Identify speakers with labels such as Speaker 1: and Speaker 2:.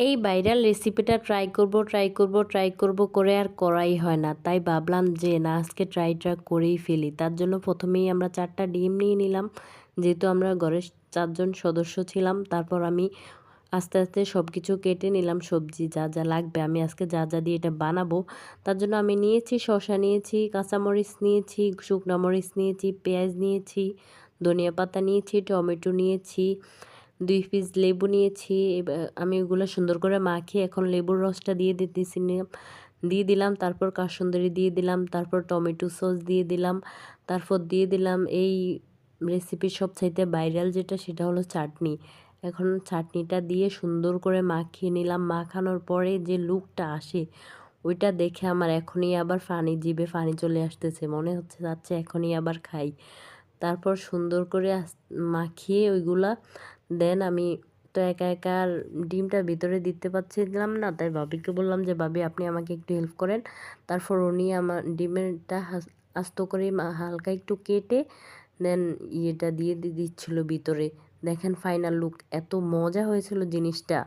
Speaker 1: এই ভাইরাল রেসিপিটা ট্রাই করব করে আর করাই হয় না। তাই ভাবলাম যে না আজকে ট্রাইটা করেই ফেলি। তার জন্য প্রথমেই আমরা 4টা ডিম নিয়ে নিলাম। যেহেতু আমরা ঘরের 4 জন সদস্য ছিলাম। তারপর আমি আস্তে, আস্তে সবকিছু কেটে নিলাম সবজি যা, যা লাগবে। আমি আজকে যা, যা দিয়ে এটা বানাবো তার জন্য আমি নিয়েছি শসা নিয়েছি, কাঁচামরিচ নিয়েছি, শুকনা মরিচ নিয়েছি, পেঁয়াজ নিয়েছি, ধনিয়া পাতা নিয়েছি, টমেটো নিয়েছি, 2 পিস লেবু নিয়েছি। আমি ওগুলো সুন্দর করে মাখিয়ে এখন লেবুর রসটা দিয়ে দিলাম। তারপর কাসুন্দি দিয়ে দিলাম। তারপর টমেটো সস দিয়ে দিলাম। তারপর দিয়ে দিলাম এই রেসিপির সবচাইতে ভাইরাল যেটা সেটা হলো চাটনি। এখন চাটনিটা দিয়ে সুন্দর করে মাখিয়ে নিলাম। মাখানোর পরে যে লুকটা আসে ওইটা দেখে আমার এখনই আবার জিভে পানি চলে আসতেছে। মনে হচ্ছে যাচ্ছে এখনই আবার খাই। তারপর সুন্দর করে মাখিয়ে ওইগুলা দেন আমি তো একা, একা আর ডিমটা ভিতরে দিতে পারছিলাম না। তাই ভাবিকে বললাম যে, "ভাবি আপনি আমাকে একটু হেল্প করেন।" তারপর উনি আমার ডিমেরটা আস্ত করে হালকা একটু কেটে দেন ইয়েটা দিয়ে দিচ্ছিল ভিতরে। দেখেন ফাইনাল লুক এত মজা হয়েছিল জিনিসটা।